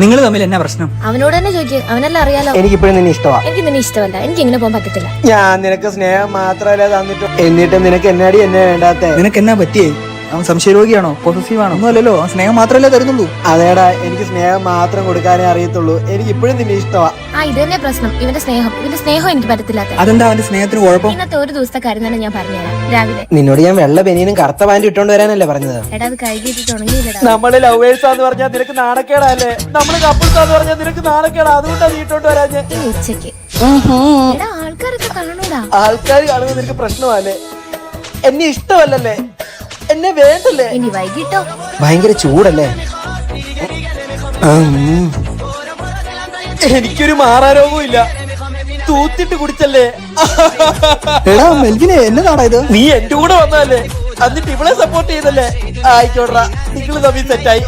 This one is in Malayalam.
നിങ്ങൾ തമ്മിൽ എന്നാ പ്രശ്നം? അവനോട് തന്നെ ചോദിക്കുക, അവനെല്ലാം അറിയാലോ. എനിക്കിപ്പോഴും നിന്നെ ഇഷ്ടമാ. എനിക്ക് നിന്നെ ഇഷ്ടമല്ല, എനിക്ക് ഇങ്ങനെ പോകാൻ പറ്റത്തില്ല. ഞാൻ നിനക്ക് സ്നേഹം മാത്രമല്ല തന്നിട്ടും എന്നിട്ടും നിനക്ക് എന്നാടി എന്നെ വേണ്ടാത്ത? നിനക്ക് എന്നാ പറ്റിയേ? അവൻ സംശയരോഗിയാണോ, പൊസസീവ് ആണോ? ഒന്നുമല്ലല്ലോ, സ്നേഹം മാത്രമല്ലേ തരുന്നുള്ളൂ. അതേടാ, എനിക്ക് സ്നേഹം മാത്രം കൊടുക്കാനേ അറിയത്തുള്ളൂ. എനിക്ക് ഇപ്പോഴും നിന്നെ ഇഷ്ടമാ. ഇത് തന്നെ പ്രശ്നം, ഇവന്റെ സ്നേഹം എനിക്ക് പറ്റത്തില്ലാത്ത. അതെന്താ അവന്റെ സ്നേഹത്തിന് കുഴപ്പം? ഇന്നത്തെ ഒരു ദിവസത്തെ കാര്യം തന്നെ ഞാൻ പറഞ്ഞുതരാം. രാവിലെ നിന്നോട് ഞാൻ വെള്ള പെനിയനും കറുത്ത പാൻറ് ഇട്ടോണ്ട് വരാനല്ലേ പറഞ്ഞത്? എടാ, അത് കഴുകിയിട്ട് ഉണങ്ങിയില്ലടാ. നമ്മള് ലവേഴ്സാന്ന് പറഞ്ഞാൽ നിനക്ക് നാണക്കേടല്ലേ? നമ്മള് കപ്പിൾസാന്ന് പറഞ്ഞാൽ നിനക്ക് നാണക്കേടാ. അതുകൊണ്ടാ നീ ഇട്ടോണ്ട് വരാഞ്ഞ്. ഈ ഉച്ചക്ക് എടാ, ആൾക്കാരൊക്കെ കാണൂടാ. ആൾക്കാർ കാണുന്നത് നിനക്ക് പ്രശ്നമല്ലേ? എന്നെ ഇഷ്ടമല്ലല്ലേ? എന്നെ വേണ്ടല്ലേ? ഇനി വൈകിട്ടോ? ഭയങ്കര ചൂടല്ലേ? എനിക്കൊരു മാറാരോഗവും ഇല്ല. തൂത്തിട്ട് കുടിച്ചല്ലേ? എടാ മെൽവിനെ, എന്നതാടാ ഇത്? നീ എന്റെ കൂടെ വന്നതല്ലേ, എന്നിട്ട് ഇവളെ സപ്പോർട്ട് ചെയ്തല്ലേ? ആയിക്കോട്ടെ, നിങ്ങൾ തമ്മിൽ സെറ്റായി.